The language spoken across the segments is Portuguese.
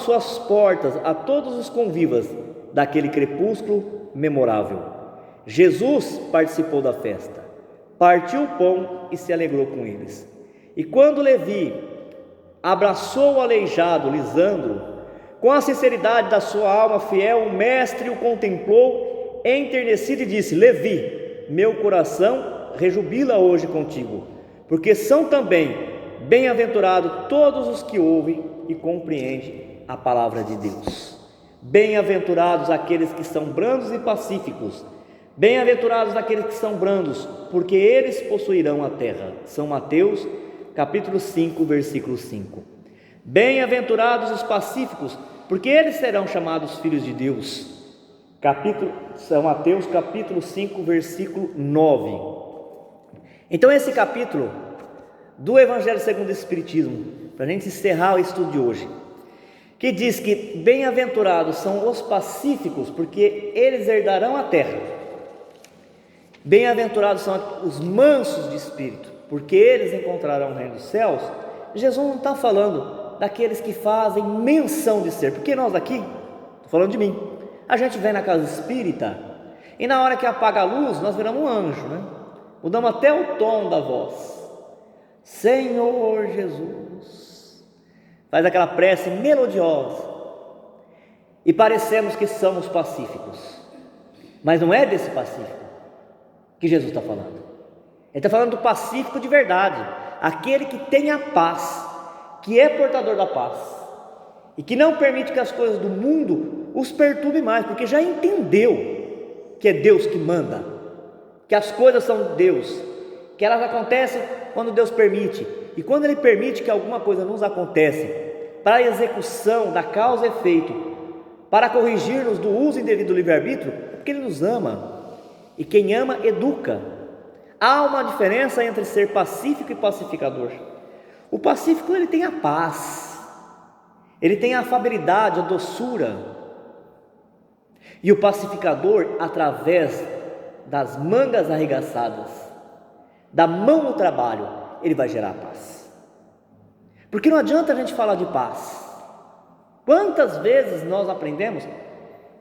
suas portas a todos os convivas daquele crepúsculo memorável. Jesus participou da festa, partiu o pão e se alegrou com eles. E quando Levi abraçou o aleijado, Lisandro, com a sinceridade da sua alma fiel, o mestre o contemplou enternecido e disse: Levi, meu coração rejubila hoje contigo, porque são também bem-aventurados todos os que ouvem e compreendem a palavra de Deus. Bem-aventurados aqueles que são brandos e pacíficos, bem-aventurados aqueles que são brandos, porque eles possuirão a terra. São Mateus capítulo 5, versículo 5. Bem-aventurados os pacíficos, porque eles serão chamados filhos de Deus. São Mateus capítulo 5, versículo 9. Então esse capítulo do Evangelho segundo o Espiritismo, para a gente encerrar o estudo de hoje, que diz que bem-aventurados são os pacíficos, porque eles herdarão a terra. Bem-aventurados são os mansos de espírito, porque eles encontrarão o reino dos céus. Jesus não está falando daqueles que fazem menção de ser, porque nós aqui, estou falando de mim, a gente vem na casa espírita e na hora que apaga a luz nós viramos um anjo, né? Mudamos até o tom da voz. Senhor Jesus, faz aquela prece melodiosa e parecemos que somos pacíficos, mas não é desse pacífico que Jesus está falando. Ele está falando do pacífico de verdade, aquele que tem a paz, que é portador da paz e que não permite que as coisas do mundo os perturbem mais, porque já entendeu que é Deus que manda, que as coisas são de Deus, que elas acontecem quando Deus permite, e quando Ele permite que alguma coisa nos acontece para a execução da causa e efeito, para corrigir-nos do uso indevido do livre-arbítrio, é porque Ele nos ama, e quem ama educa. Há uma diferença entre ser pacífico e pacificador. O pacífico, ele tem a paz, ele tem a afabilidade, a doçura, e o pacificador, através das mangas arregaçadas, da mão no trabalho, ele vai gerar paz. Porque não adianta a gente falar de paz. Quantas vezes nós aprendemos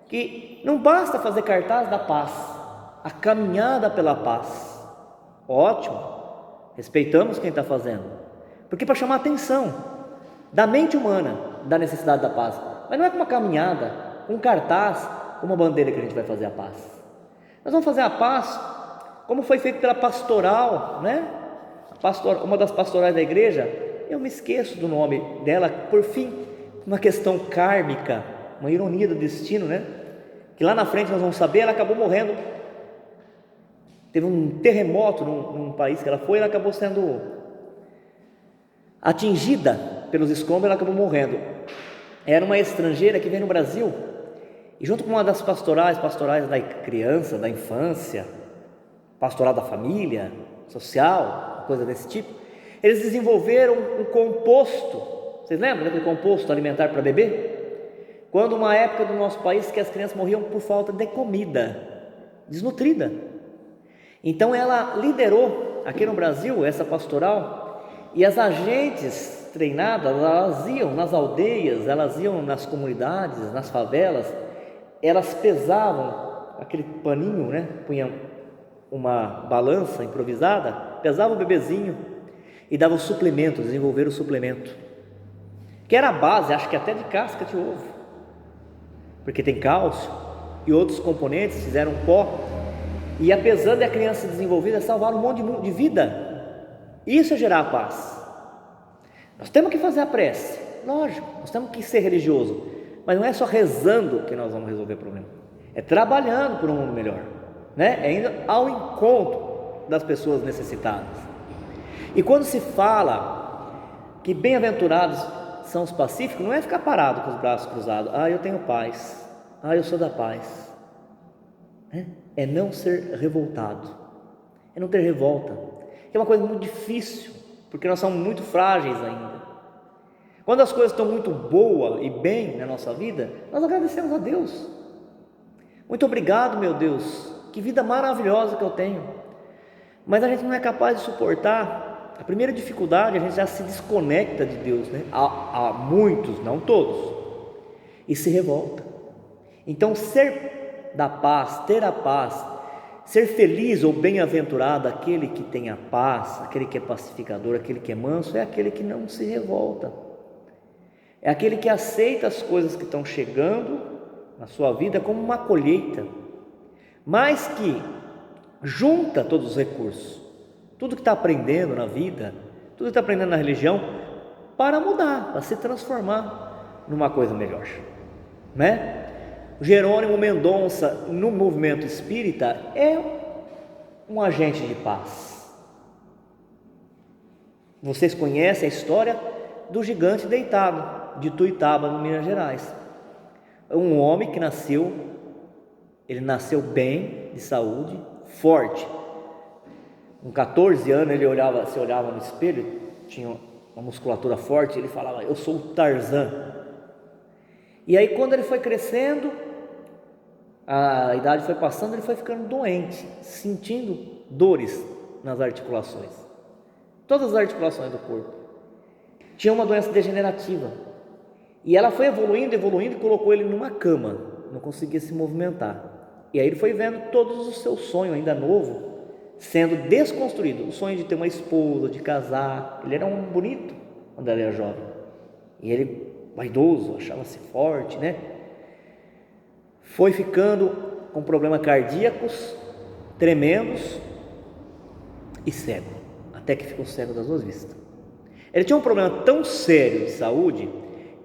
que não basta fazer cartaz da paz, a caminhada pela paz. Ótimo, respeitamos quem está fazendo, porque para chamar a atenção da mente humana, da necessidade da paz, mas não é com uma caminhada, com um cartaz, com uma bandeira que a gente vai fazer a paz. Nós vamos fazer a paz como foi feito pela pastoral, né? Uma das pastorais da igreja, eu me esqueço do nome dela, por fim, uma questão kármica, uma ironia do destino, né? Que lá na frente nós vamos saber, ela acabou morrendo. Teve um terremoto num país que ela foi, ela acabou sendo atingida pelos escombros, ela acabou morrendo. Era uma estrangeira que veio no Brasil, e junto com uma das pastorais da criança, da infância, pastoral da família, social, coisa desse tipo, eles desenvolveram um composto. Vocês lembram daquele composto alimentar para bebê? Quando uma época do nosso país que as crianças morriam por falta de comida, desnutrida. Então ela liderou aqui no Brasil essa pastoral, e as agentes treinadas, elas iam nas aldeias, elas iam nas comunidades, nas favelas, elas pesavam aquele paninho, né? Punham uma balança improvisada, pesavam o bebezinho e davam suplemento, desenvolveram o suplemento, que era a base, acho que até de casca de ovo, porque tem cálcio e outros componentes, fizeram um pó, e apesar da criança desenvolvida, salvaram um monte de vida. Isso é gerar a paz. Nós temos que fazer a prece, lógico, nós temos que ser religioso, mas não é só rezando que nós vamos resolver o problema, é trabalhando por um mundo melhor, né? É indo ao encontro das pessoas necessitadas. E quando se fala que bem-aventurados são os pacíficos, não é ficar parado com os braços cruzados, eu tenho paz, eu sou da paz, é não ser revoltado, é não ter revolta, que é uma coisa muito difícil, porque nós somos muito frágeis ainda. Quando as coisas estão muito boas e bem na nossa vida, nós agradecemos a Deus. Muito obrigado, meu Deus, que vida maravilhosa que eu tenho. Mas a gente não é capaz de suportar a primeira dificuldade, a gente já se desconecta de Deus, né? Há muitos, não todos, e se revolta. Então, ser da paz, ter a paz, ser feliz ou bem-aventurado, aquele que tem a paz, aquele que é pacificador, aquele que é manso, é aquele que não se revolta. É aquele que aceita as coisas que estão chegando na sua vida como uma colheita, mas que junta todos os recursos, tudo que está aprendendo na vida, tudo que está aprendendo na religião, para mudar, para se transformar numa coisa melhor, né? Jerônimo Mendonça, no movimento espírita, é um agente de paz. Vocês conhecem a história do gigante deitado, de Tuiutaba, no Minas Gerais. Um homem que nasceu bem, de saúde, forte. Com 14 anos ele se olhava no espelho, tinha uma musculatura forte, ele falava: eu sou o Tarzan. E aí, quando ele foi crescendo, a idade foi passando, ele foi ficando doente, sentindo dores nas articulações, todas as articulações do corpo. Tinha uma doença degenerativa, e ela foi evoluindo e colocou ele numa cama, não conseguia se movimentar. E aí ele foi vendo todos os seus sonhos, ainda novo, sendo desconstruído. O sonho de ter uma esposa, de casar. Ele era um bonito quando ele era jovem, e ele, vaidoso, achava-se forte, né? Foi ficando com problemas cardíacos tremendos e cego, até que ficou cego das duas vistas. Ele tinha um problema tão sério de saúde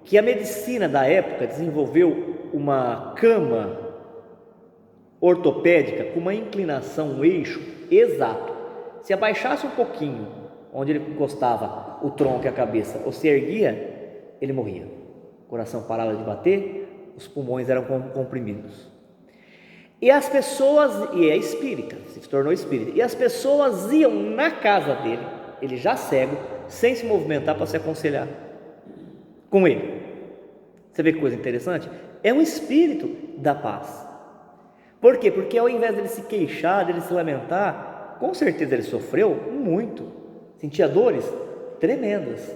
que a medicina da época desenvolveu uma cama ortopédica com uma inclinação, um eixo exato. Se abaixasse um pouquinho, onde ele encostava o tronco e a cabeça, ou se erguia, ele morria. O coração parava de bater, os pulmões eram comprimidos. E as pessoas, e é espírita, se tornou espírita, e as pessoas iam na casa dele, ele já cego, sem se movimentar, para se aconselhar com ele. Você vê que coisa interessante? É um espírito da paz. Por quê? Porque ao invés dele se queixar, dele se lamentar, com certeza ele sofreu muito, sentia dores tremendas,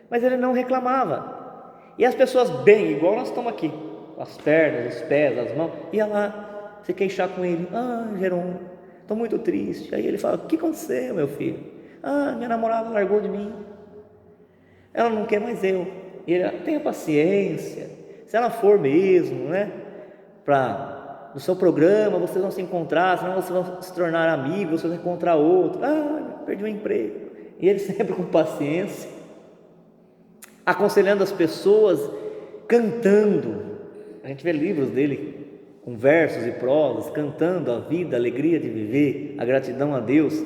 mas ele não reclamava. E as pessoas bem, igual nós estamos aqui, as pernas, os pés, as mãos, ia lá se queixar com ele: Jerônimo, estou muito triste. Aí ele fala: o que aconteceu, meu filho? Minha namorada largou de mim, ela não quer mais eu. E ele: tenha paciência, se ela for mesmo, né, no seu programa vocês vão se encontrar, senão vocês vão se tornar amigos, vocês vão encontrar outro. Perdi o emprego. E ele sempre com paciência, aconselhando as pessoas, cantando. A gente vê livros dele com versos e prosas, cantando a vida, a alegria de viver, a gratidão a Deus.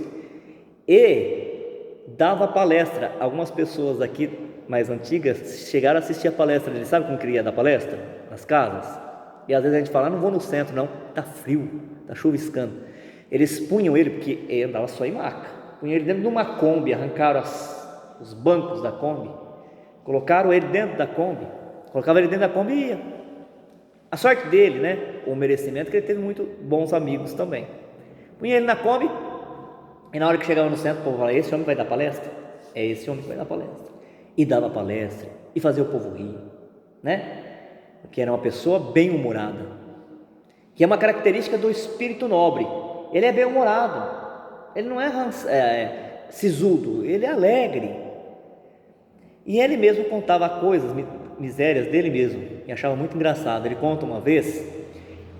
E dava palestra. Algumas pessoas aqui mais antigas chegaram a assistir a palestra dele. Sabe como queria dar palestra? Nas casas. E às vezes a gente fala: não vou no centro não, está frio, está chuviscando. Eles punham ele, porque ele andava só em maca, punham ele dentro de uma Kombi, arrancaram os bancos da Kombi, colocaram ele dentro da Kombi, colocava ele dentro da Kombi e ia. A sorte dele, né, o merecimento, que ele teve muito bons amigos também. Punha ele na Kombi, e na hora que chegava no centro, o povo falava: esse homem vai dar palestra? É esse homem que vai dar palestra. E dava palestra, e fazia o povo rir, né? Porque era uma pessoa bem-humorada, que é uma característica do espírito nobre. Ele é bem-humorado, ele não é sisudo, ele é alegre. E ele mesmo contava coisas, misérias dele mesmo, e achava muito engraçado. Ele conta uma vez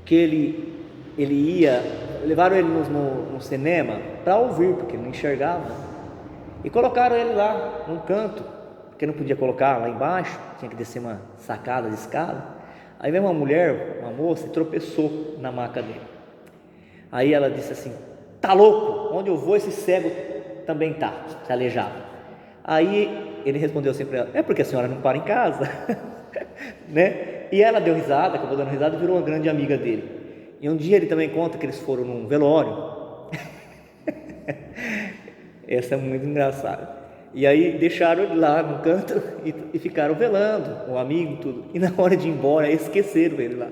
que ele ia, levaram ele no cinema para ouvir, porque ele não enxergava, e colocaram ele lá num canto, porque não podia colocar lá embaixo, tinha que descer uma sacada de escada. Aí veio uma mulher, uma moça, e tropeçou na maca dele. Aí ela disse assim: tá louco? Onde eu vou, esse cego também tá aleijado. Aí ele respondeu assim para ela: é porque a senhora não para em casa. Né? E ela deu risada, acabou dando risada e virou uma grande amiga dele. E um dia ele também conta que eles foram num velório. Essa é muito engraçada. E aí deixaram ele lá no canto e ficaram velando, o amigo e tudo. E na hora de ir embora, esqueceram ele lá.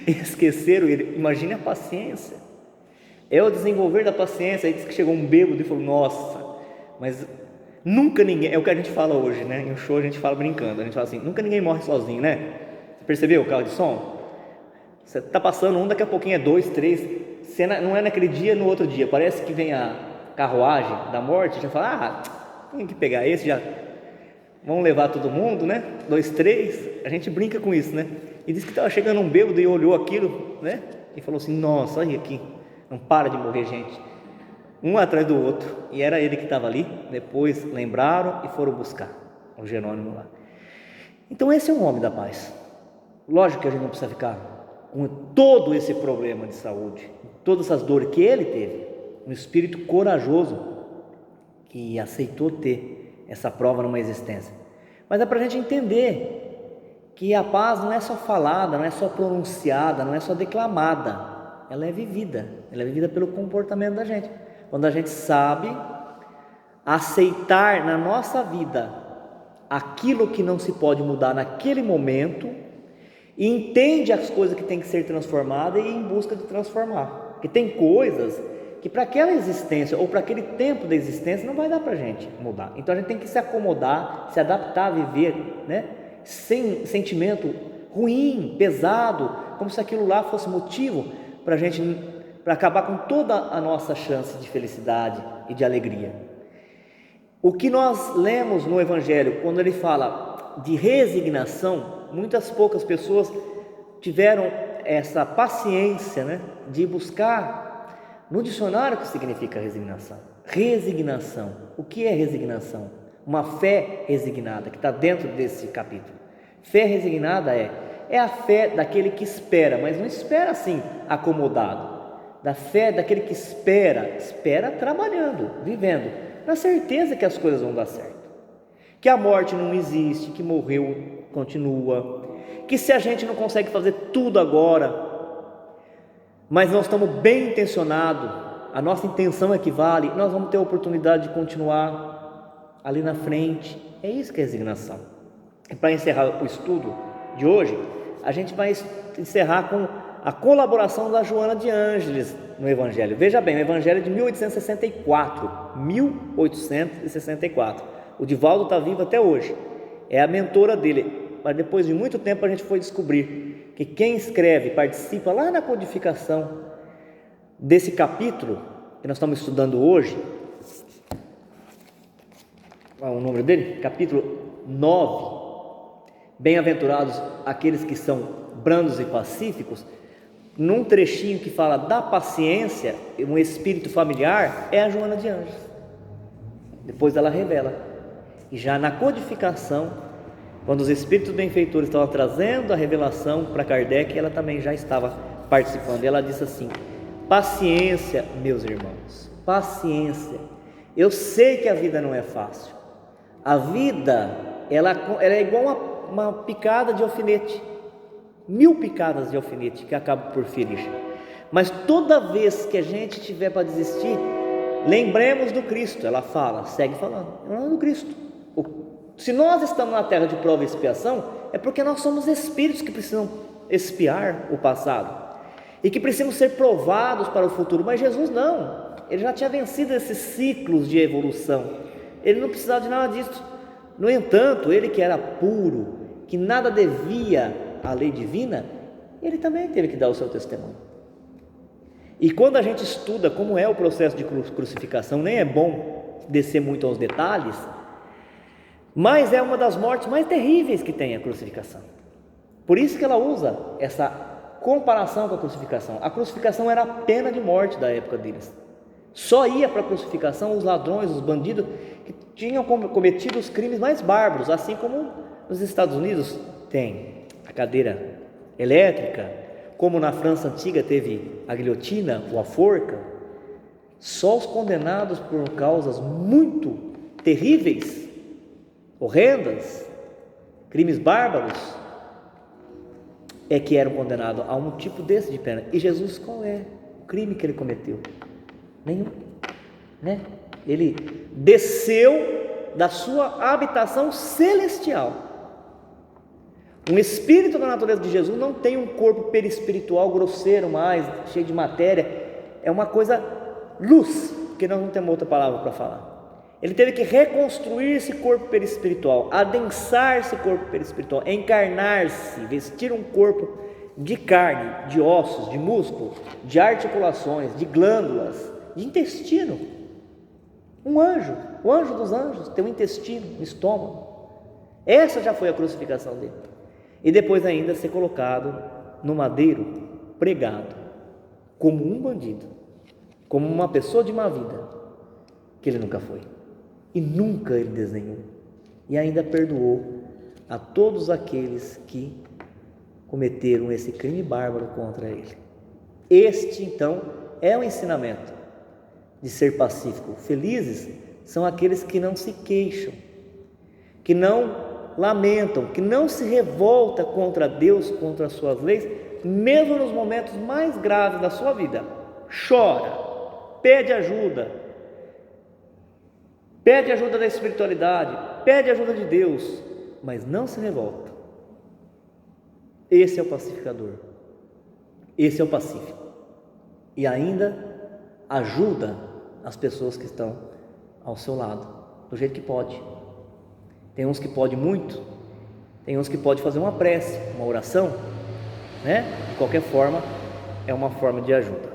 Esqueceram ele. Imagine a paciência. É o desenvolver da paciência. Aí disse que chegou um bêbado e falou: nossa, mas Nunca ninguém, é o que a gente fala hoje, né? Em um show a gente fala brincando, a gente fala assim, nunca ninguém morre sozinho, né? Você percebeu o carro de som? Você está passando um, daqui a pouquinho é 2, 3, não é naquele dia, no outro dia, parece que vem a carruagem da morte, já fala, tem que pegar esse, já vamos levar todo mundo, né? 2, 3, a gente brinca com isso, né? E disse que estava chegando um bêbado e olhou aquilo, né? E falou assim, nossa, olha aqui, não para de morrer gente, um atrás do outro, e era ele que estava ali. Depois lembraram e foram buscar o Jerônimo lá. Então esse é um homem da paz. Lógico que a gente não precisa ficar com todo esse problema de saúde, todas essas dores que ele teve, um espírito corajoso que aceitou ter essa prova numa existência. Mas é para a gente entender que a paz não é só falada, não é só pronunciada, não é só declamada, ela é vivida pelo comportamento da gente. Quando a gente sabe aceitar na nossa vida aquilo que não se pode mudar naquele momento, e entende as coisas que tem que ser transformadas e ir em busca de transformar, porque tem coisas que para aquela existência ou para aquele tempo da existência não vai dar para a gente mudar. Então a gente tem que se acomodar, se adaptar a viver, né? Sem sentimento ruim, pesado, como se aquilo lá fosse motivo para a gente, para acabar com toda a nossa chance de felicidade e de alegria. O que nós lemos no Evangelho, quando ele fala de resignação, muitas poucas pessoas tiveram essa paciência, né, de buscar no dicionário o que significa resignação. Resignação, o que é resignação? Uma fé resignada, que está dentro desse capítulo. Fé resignada é a fé daquele que espera, mas não espera assim acomodado. Da fé daquele que espera trabalhando, vivendo, na certeza que as coisas vão dar certo, que a morte não existe, que morreu continua, que se a gente não consegue fazer tudo agora, mas nós estamos bem intencionados, a nossa intenção é que vale, nós vamos ter a oportunidade de continuar ali na frente. É isso que é resignação. E para encerrar o estudo de hoje, a gente vai encerrar com a colaboração da Joana de Ângeles no Evangelho. Veja bem, o Evangelho é de 1864, o Divaldo está vivo até hoje, é a mentora dele, mas depois de muito tempo a gente foi descobrir que quem escreve, participa lá na codificação desse capítulo que nós estamos estudando hoje, qual é o número dele? Capítulo 9, bem-aventurados aqueles que são brandos e pacíficos, num trechinho que fala da paciência, um espírito familiar, é a Joana de Ângeles. Depois ela revela, e já na codificação, quando os espíritos benfeitores estavam trazendo a revelação para Kardec, ela também já estava participando, e ela disse assim: paciência, meus irmãos, paciência, eu sei que a vida não é fácil, a vida ela é igual uma picada de alfinete, 1000 picadas de alfinete que acabam por ferir, mas toda vez que a gente tiver para desistir, lembremos do Cristo. Ela fala, segue falando, lembramos do Cristo. Se nós estamos na terra de prova e expiação, é porque nós somos espíritos que precisam expiar o passado e que precisam ser provados para o futuro, mas Jesus não, ele já tinha vencido esses ciclos de evolução, ele não precisava de nada disso. No entanto, ele que era puro, que nada devia à lei divina, ele também teve que dar o seu testemunho. E quando a gente estuda como é o processo de crucificação, nem é bom descer muito aos detalhes, mas é uma das mortes mais terríveis que tem a crucificação. Por isso que ela usa essa comparação com a crucificação. A crucificação era a pena de morte da época deles. Só ia para a crucificação os ladrões, os bandidos que tinham cometido os crimes mais bárbaros, assim como nos Estados Unidos tem a cadeira elétrica, como na França antiga teve a guilhotina ou a forca. Só os condenados por causas muito terríveis, horrendas, crimes bárbaros, é que eram condenados a um tipo desse de pena. E Jesus, qual é o crime que ele cometeu? Nenhum, né? Ele desceu da sua habitação celestial. Um espírito da natureza de Jesus não tem um corpo perispiritual grosseiro mais, cheio de matéria, é uma coisa luz, porque nós não temos outra palavra para falar. Ele teve que reconstruir esse corpo perispiritual, adensar esse corpo perispiritual, encarnar-se, vestir um corpo de carne, de ossos, de músculo, de articulações, de glândulas, de intestino. Um anjo, o anjo dos anjos, tem um intestino, um estômago. Essa já foi a crucificação dele. E depois ainda ser colocado no madeiro, pregado, como um bandido, como uma pessoa de má vida, que ele nunca foi. E nunca ele desenhou. E ainda perdoou a todos aqueles que cometeram esse crime bárbaro contra ele. Este, então, é o ensinamento de ser pacífico. Felizes são aqueles que não se queixam, que não lamentam, que não se revoltam contra Deus, contra as suas leis, mesmo nos momentos mais graves da sua vida. Chora, pede ajuda da espiritualidade, pede ajuda de Deus, mas não se revolta. Esse é o pacificador, esse é o pacífico, e ainda ajuda as pessoas que estão ao seu lado, do jeito que pode. Tem uns que pode muito, tem uns que pode fazer uma prece, uma oração, né? De qualquer forma, é uma forma de ajuda.